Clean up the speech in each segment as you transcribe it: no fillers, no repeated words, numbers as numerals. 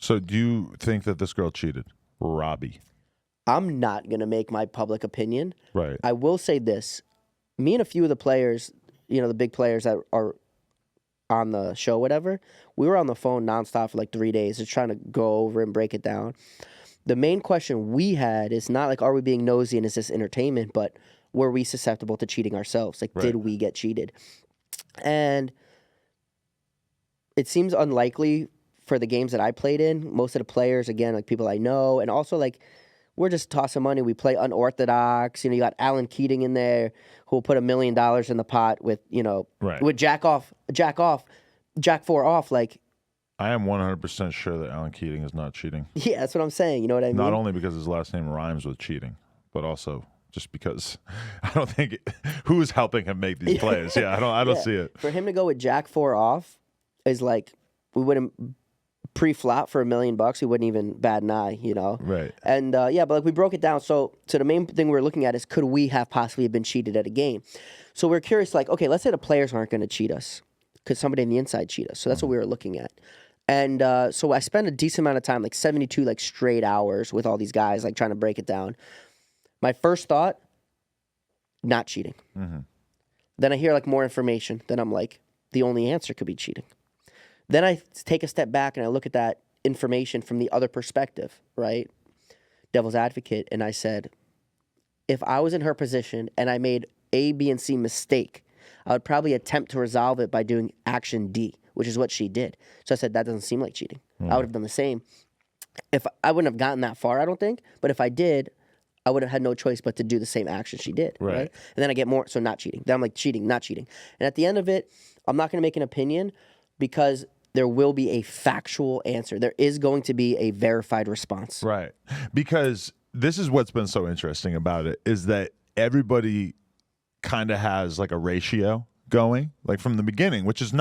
So do you think that this girl cheated? Robbie. I'm not going to make my public opinion. Right. I will say this. Me and a few of the players, the big players that are on the show, whatever, we were on the phone nonstop for like 3 days just trying to go over and break it down. The main question we had is not like, are we being nosy and is this entertainment, but were we susceptible to cheating ourselves? Like, did we get cheated? And it seems unlikely for the games that I played in. Most of the players, again, like people I know, and also like we're just tossing money. We play unorthodox. You got Alan Keating in there who will put $1 million in the pot with, with Jack 4 off. Like, I am 100% sure that Alan Keating is not cheating. Yeah, that's what I'm saying. You know what I mean? Not only because his last name rhymes with cheating, but also just because I don't think who's helping him make these plays. Yeah, I don't see it. For him to go with Jack 4 off is like we wouldn't pre-flop for $1 million. We wouldn't even bat an eye, Right. And but like we broke it down. So the main thing we're looking at is could we have possibly been cheated at a game? So we're curious, like, okay, let's say the players aren't going to cheat us. Could somebody on the inside cheat us? So that's what we were looking at. And so I spent a decent amount of time, like 72 like straight hours with all these guys, like trying to break it down. My first thought, not cheating. Mm-hmm. Then I hear like more information. Then I'm like, the only answer could be cheating. Then I take a step back and I look at that information from the other perspective, right? Devil's advocate. And I said, if I was in her position and I made A, B, and C mistake, I would probably attempt to resolve it by doing action D, which is what she did. So I said, that doesn't seem like cheating. I would have done the same. If I wouldn't have gotten that far, I don't think. But if I did, I would have had no choice but to do the same action she did. Right. And then I get more, so not cheating. Then I'm like, cheating, not cheating. And at the end of it, I'm not going to make an opinion because there will be a factual answer. There is going to be a verified response. Right. Because this is what's been so interesting about it is that everybody kind of has like a ratio going like from the beginning, which is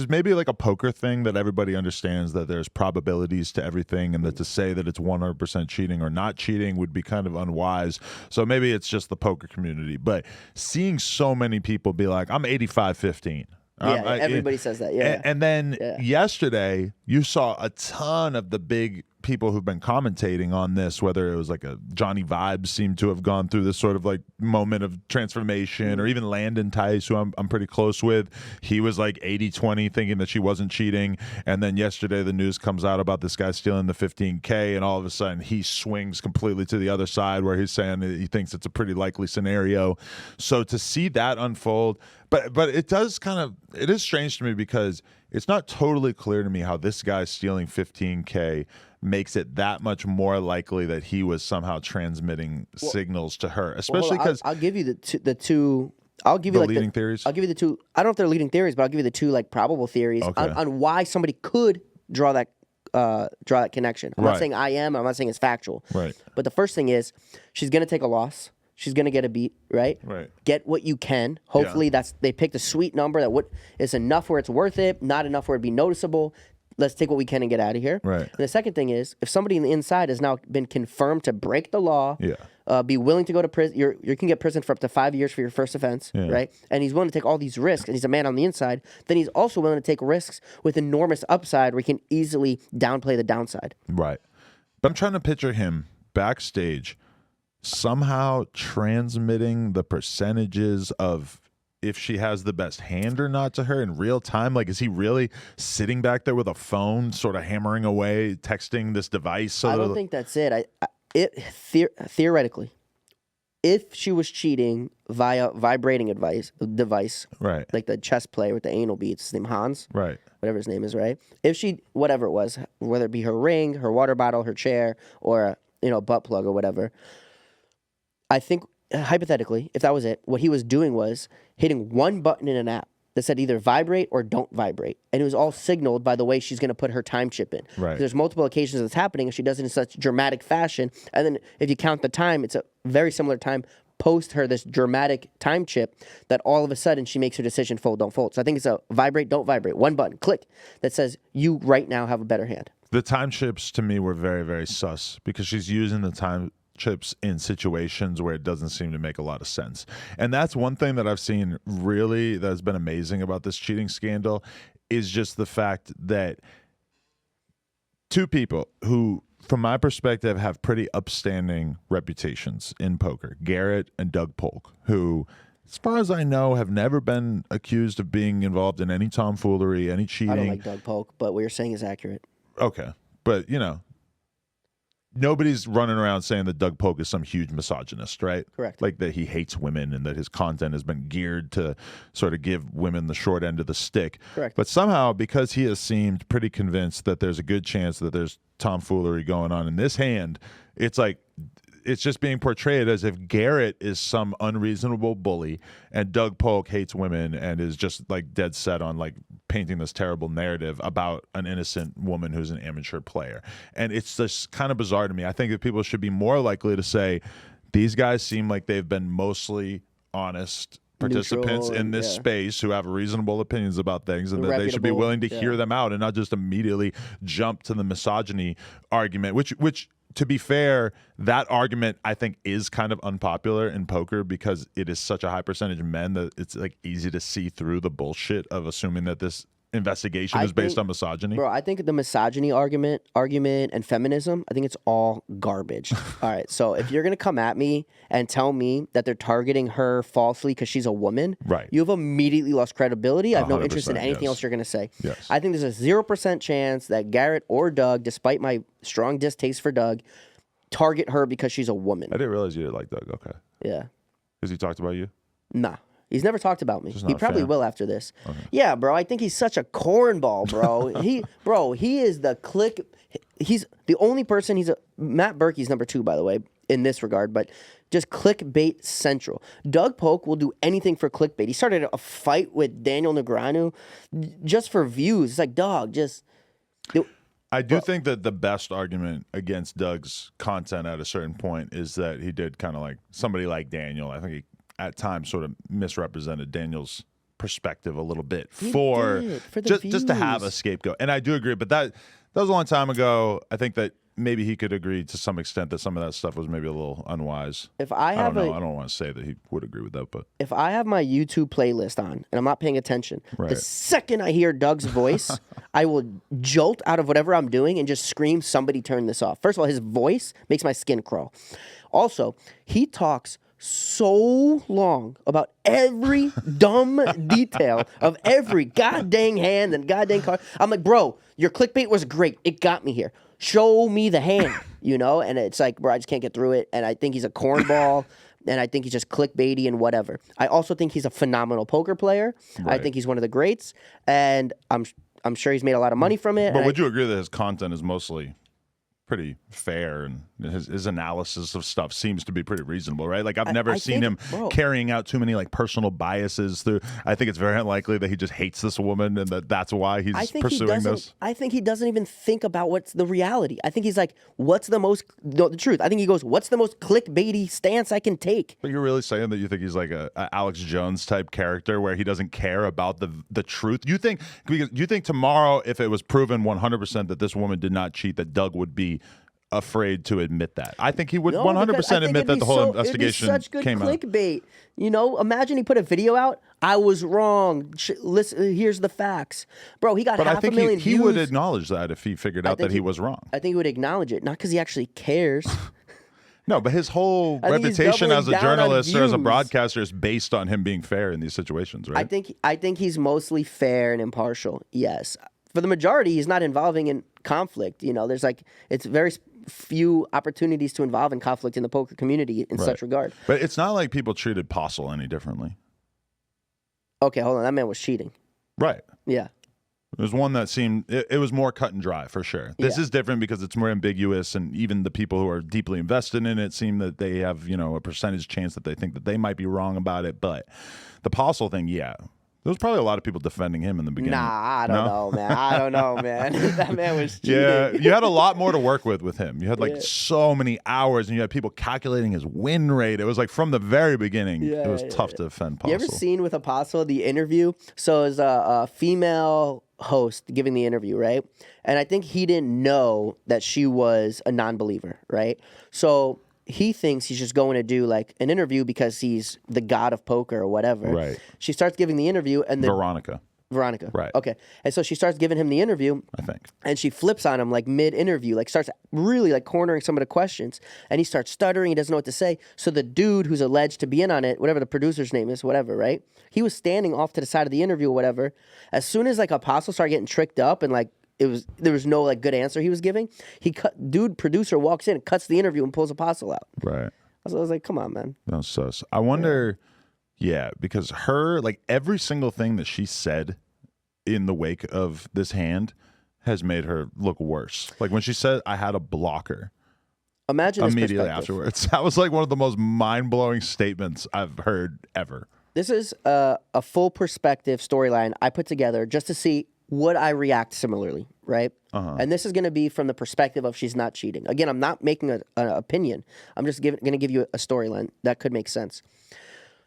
maybe like a poker thing that everybody understands that there's probabilities to everything and that to say that it's 100% cheating or not cheating would be kind of unwise. So maybe it's just the poker community, but seeing so many people be like, I'm 85-15. Everybody says that. Yeah. And then yesterday, you saw a ton of the big people who've been commentating on this, whether it was like a Johnny Vibes seemed to have gone through this sort of like moment of transformation, or even Landon Tice, who I'm pretty close with. He was like 80-20 thinking that she wasn't cheating. And then yesterday, the news comes out about this guy stealing the $15K, and all of a sudden he swings completely to the other side where he's saying that he thinks it's a pretty likely scenario. So to see that unfold, but it is strange to me because it's not totally clear to me how this guy stealing $15K makes it that much more likely that he was somehow transmitting signals to her, especially because I'll give you the two. I'll give you like leading theories. I'll give you the two. I don't know if they're leading theories, but I'll give you the two like probable theories on why somebody could draw that connection. I'm not saying I am. I'm not saying it's factual. Right. But the first thing is she's gonna take a loss. She's gonna get a beat, right? Right. Get what you can. Hopefully, they picked a sweet number that is enough where it's worth it, not enough where it'd be noticeable. Let's take what we can and get out of here. Right. And the second thing is, if somebody on the inside has now been confirmed to break the law, be willing to go to prison, you can get prison for up to 5 years for your first offense, right? And he's willing to take all these risks, and he's a man on the inside, then he's also willing to take risks with enormous upside where he can easily downplay the downside. Right. But I'm trying to picture him backstage somehow transmitting the percentages of if she has the best hand or not to her in real time. Like, is he really sitting back there with a phone sort of hammering away, texting this device? I don't think that's it. Theoretically, if she was cheating via vibrating device, right, like the chess player with the anal beads, his name Hans, right, whatever his name is, right? If she, whatever it was, whether it be her ring, her water bottle, her chair, or a butt plug or whatever, I think, hypothetically, if that was it, what he was doing was hitting one button in an app that said either vibrate or don't vibrate. And it was all signaled by the way she's going to put her time chip in. Right. There's multiple occasions that's happening, and she does it in such dramatic fashion. And then if you count the time, it's a very similar time post her this dramatic time chip that all of a sudden she makes her decision fold, don't fold. So I think it's a vibrate, don't vibrate. One button, click, that says you right now have a better hand. The time chips to me were very, very sus because she's using the time chips in situations where it doesn't seem to make a lot of sense. And that's one thing that I've seen really that has been amazing about this cheating scandal is just the fact that two people who, from my perspective, have pretty upstanding reputations in poker: Garrett and Doug Polk, who, as far as I know, have never been accused of being involved in any tomfoolery, any cheating. I don't like Doug Polk, but what you're saying is accurate. Okay, but nobody's running around saying that Doug Polk is some huge misogynist, right? Correct. Like that he hates women and that his content has been geared to sort of give women the short end of the stick. Correct. But somehow, because he has seemed pretty convinced that there's a good chance that there's tomfoolery going on in this hand, it's like it's just being portrayed as if Garrett is some unreasonable bully and Doug Polk hates women and is just like dead set on like painting this terrible narrative about an innocent woman who's an amateur player. And it's just kind of bizarre to me. I think that people should be more likely to say these guys seem like they've been mostly honest participants in this space who have reasonable opinions about things, and that they should be willing to hear them out and not just immediately jump to the misogyny argument, which to be fair, that argument I think is kind of unpopular in poker because it is such a high percentage of men that it's like easy to see through the bullshit of assuming that this investigation is based on misogyny. Bro, I think the misogyny argument and feminism, I think it's all garbage. All right, so if you're going to come at me and tell me that they're targeting her falsely because she's a woman, right, you've immediately lost credibility. I have no interest in anything else you're going to say. Yes. I think there's a 0% chance that Garrett or Doug, despite my strong distaste for Doug, target her because she's a woman. I didn't realize you didn't like Doug. Okay. Yeah. Has he talked about you? Nah. He's never talked about me. He probably will after this. Okay. Yeah, bro. I think he's such a cornball, bro. He is the click. He's the only person. Matt Berkey's number 2, by the way, in this regard, but just clickbait central. Doug Polk will do anything for clickbait. He started a fight with Daniel Negreanu just for views. It's like, dog, just. I do think that the best argument against Doug's content at a certain point is that he did kind of like somebody like Daniel. I think he at times sort of misrepresented Daniel's perspective a little bit for just to have a scapegoat. And I do agree, but that was a long time ago. I think that maybe he could agree to some extent that some of that stuff was maybe a little unwise. I don't know. I don't want to say that he would agree with that, but if I have my YouTube playlist on and I'm not paying attention, the second I hear Doug's voice, I will jolt out of whatever I'm doing and just scream, "Somebody turn this off." First of all, his voice makes my skin crawl. Also, he talks so long about every dumb detail of every goddamn hand and goddamn card. I'm like, bro, your clickbait was great. It got me here. Show me the hand, And it's like, bro, I just can't get through it. And I think he's a cornball, and I think he's just clickbaity and whatever. I also think he's a phenomenal poker player. Right. I think he's one of the greats, and I'm sure he's made a lot of money from it. But would you agree that his content is mostly pretty fair, and his analysis of stuff seems to be pretty reasonable, right? Like I've never seen him carrying out too many like personal biases through. I think it's very unlikely that he just hates this woman and that's why he's pursuing this. I think he doesn't even think about what's the reality. I think he's like, what's the truth? I think he goes, what's the most clickbaity stance I can take? But you're really saying that you think he's like a Alex Jones type character where he doesn't care about the truth? You think tomorrow, if it was proven 100% that this woman did not cheat, that Doug would be afraid to admit that? I think he would 100% admit that the whole investigation such good came clickbait. Imagine he put a video out. I was wrong. Listen, here's the facts, bro. He got half a million views. He would acknowledge that if he figured out that he was wrong. I think he would acknowledge it, not because he actually cares. No, but his whole reputation as a journalist or as a broadcaster is based on him being fair in these situations, right? I think he's mostly fair and impartial. Yes, for the majority, he's not involving in conflict. There's it's very few opportunities to involve in conflict in the poker community in such regard. But it's not like people treated Postle any differently. Okay, hold on. That man was cheating. Right. Yeah. It was one that seemed, it was more cut and dry for sure. This is different because it's more ambiguous, and even the people who are deeply invested in it seem that they have, a percentage chance that they think that they might be wrong about it. But the Postle thing, there was probably a lot of people defending him in the beginning. Nah, I don't know, man. I don't know, man. That man was cheating. Yeah, you had a lot more to work with him. You had so many hours, and you had people calculating his win rate. It was like from the very beginning, it was tough to defend Postle. You ever seen with Apostle the interview? So it was a female host giving the interview, right? And I think he didn't know that she was a non-believer, right? So he thinks he's just going to do like an interview because he's the god of poker or whatever. Right. She starts giving the interview, and Veronica. Veronica. Right. Okay. And so she starts giving him the interview, I think. and she flips on him like mid-interview, like starts really like cornering some of the questions, and he starts stuttering. He doesn't know what to say. So the dude who's alleged to be in on it, whatever the producer's name is, whatever, right? He was standing off to the side of the interview or whatever. As soon as like Apostle started getting tricked up and like there was no like good answer he was giving, producer walks in and cuts the interview and pulls Apostle out. Right. I was like, come on, man. No sus. I wonder, yeah, because her, like every single thing that she said in the wake of this hand has made her look worse. Like when she said, I had a blocker. Imagine this immediately perspective. afterwards. That was like one of the most mind-blowing statements I've heard ever. This is a full perspective storyline I put together just to see would I react similarly, right? And this is going to be from the perspective of she's not cheating. Again, I'm not making an opinion. I'm just going to give you a storyline that could make sense.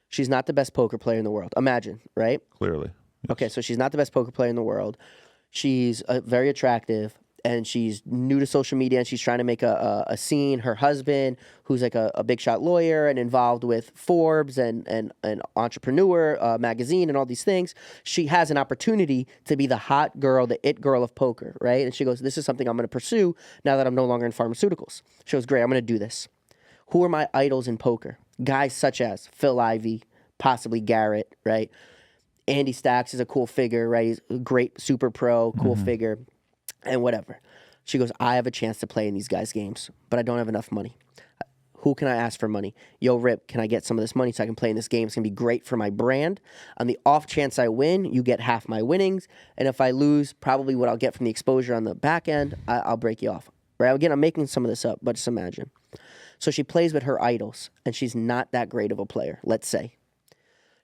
She's not the best poker player in the world. Imagine, right? Clearly. Yes. Okay, so she's not the best poker player in the world. She's very attractive, and she's new to social media, and she's trying to make a scene. Her husband, who's like a big shot lawyer and involved with Forbes and Entrepreneur magazine and all these things, she has an opportunity to be the hot girl, the it girl of poker, right? And she goes, this is something I'm going to pursue now that I'm no longer in pharmaceuticals. She goes, great, I'm going to do this. Who are my idols in poker? Guys such as Phil Ivey, possibly Garrett, right? Andy Stacks is a cool figure, right? He's a great super pro, cool figure, and whatever. She goes, I have a chance to play in these guys' games, but I don't have enough money. Who can I ask for money? Yo, Rip, can I get some of this money so I can play in this game? It's going to be great for my brand. On the off chance I win, you get half my winnings. And if I lose, probably what I'll get from the exposure on the back end, I'll break you off. Right? Again, I'm making some of this up, but just imagine. So she plays with her idols, and she's not that great of a player, let's say.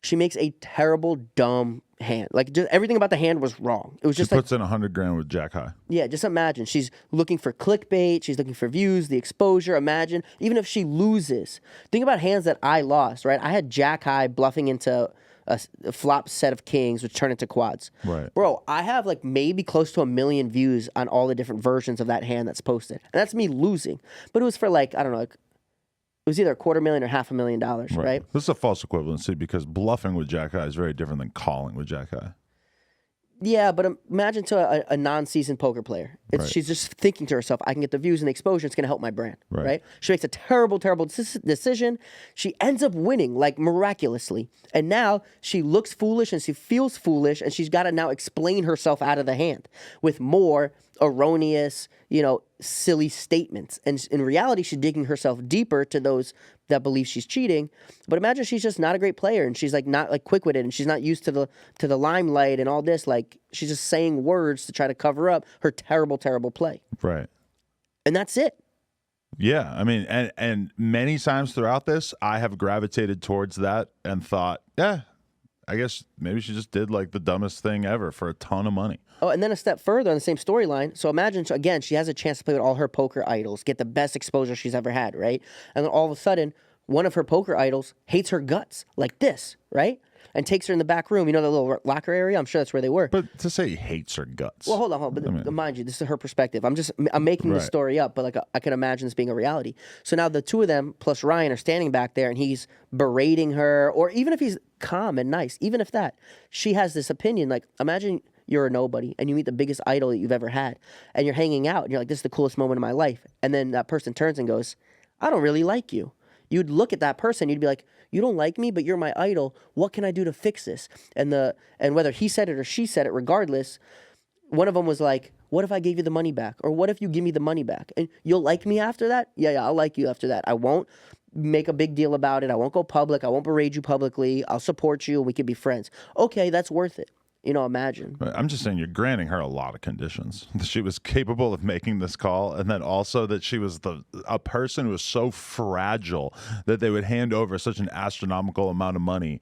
She makes a terrible, dumb hand. Like, just everything about the hand was wrong. It was just she puts in $100,000 with Jack High. Yeah, just imagine. She's looking for clickbait. She's looking for views, the exposure. Imagine, even if she loses. Think about hands that I lost, right? I had Jack High bluffing into a flop set of kings, which turned into quads. Right. Bro, I have like maybe close to 1 million views on all the different versions of that hand that's posted. And that's me losing. But it was for like, I don't know, like, it was either $250,000 or $500,000, right? This is a false equivalency because bluffing with Jack High is very different than calling with Jack High. Yeah, but imagine to a non-seasoned poker player. She's just thinking to herself, I can get the views and the exposure. It's going to help my brand, right? She makes a terrible, terrible decision. She ends up winning, like, miraculously. And now she looks foolish and she feels foolish, and she's got to now explain herself out of the hand with more erroneous, silly statements. And in reality, she's digging herself deeper to those that believe she's cheating. But imagine she's just not a great player, and she's like not like quick-witted, and she's not used to the limelight and all this. Like, she's just saying words to try to cover up her terrible, terrible play. Right. And that's it. Yeah, I mean, and many times throughout this, I have gravitated towards that and thought, yeah, I guess maybe she just did like the dumbest thing ever for a ton of money. Oh, and then a step further on the same storyline. So imagine, again, she has a chance to play with all her poker idols, get the best exposure she's ever had, right? And then all of a sudden, one of her poker idols hates her guts like this, right? And takes her in the back room. You know the little locker area? I'm sure that's where they were. But to say he hates her guts. Well, hold on. But mind you, this is her perspective. I'm making the story up, but like I can imagine this being a reality. So now the two of them plus Ryan are standing back there, and he's berating her, or even if he's calm and nice, even if that, she has this opinion. Like, imagine you're a nobody and you meet the biggest idol that you've ever had, and you're hanging out, and you're like, this is the coolest moment of my life. And then that person turns and goes, I don't really like you. You'd look at that person, you'd be like, you don't like me, but you're my idol. What can I do to fix this? And whether he said it or she said it, regardless, one of them was like, what if I gave you the money back? Or what if you give me the money back? And you'll like me after that? Yeah, I'll like you after that. I won't make a big deal about it. I won't go public. I won't berate you publicly. I'll support you, and we can be friends. Okay, that's worth it. Imagine. I'm just saying you're granting her a lot of conditions. She was capable of making this call, and then also that she was a person who was so fragile that they would hand over such an astronomical amount of money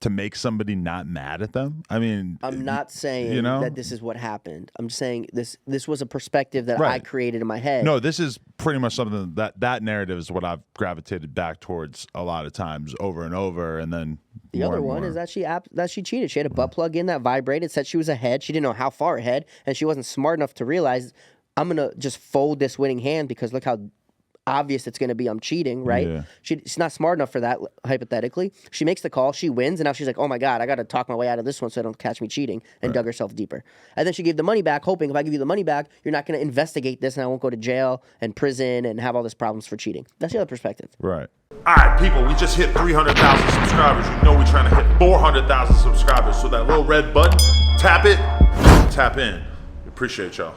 to make somebody not mad at them. I mean, I'm not saying that this is what happened. I'm just saying this was a perspective that I created in my head. No, this is pretty much something that narrative is what I've gravitated back towards a lot of times over and over, and then the other one is that she cheated. She had a butt plug in that vibrated, said she was ahead. She didn't know how far ahead, and she wasn't smart enough to realize, I'm going to just fold this winning hand because look how obvious it's going to be I'm cheating, right? Yeah. She's not smart enough for that, hypothetically. She makes the call, she wins, and now she's like, oh my God, I got to talk my way out of this one so I don't catch me cheating, and dug herself deeper. And then she gave the money back, hoping if I give you the money back, you're not going to investigate this and I won't go to jail and prison and have all these problems for cheating. That's the other perspective. Right. All right, people, we just hit 300,000 subscribers. You know we're trying to hit 400,000 subscribers. So that little red button, tap it, tap in. We appreciate y'all.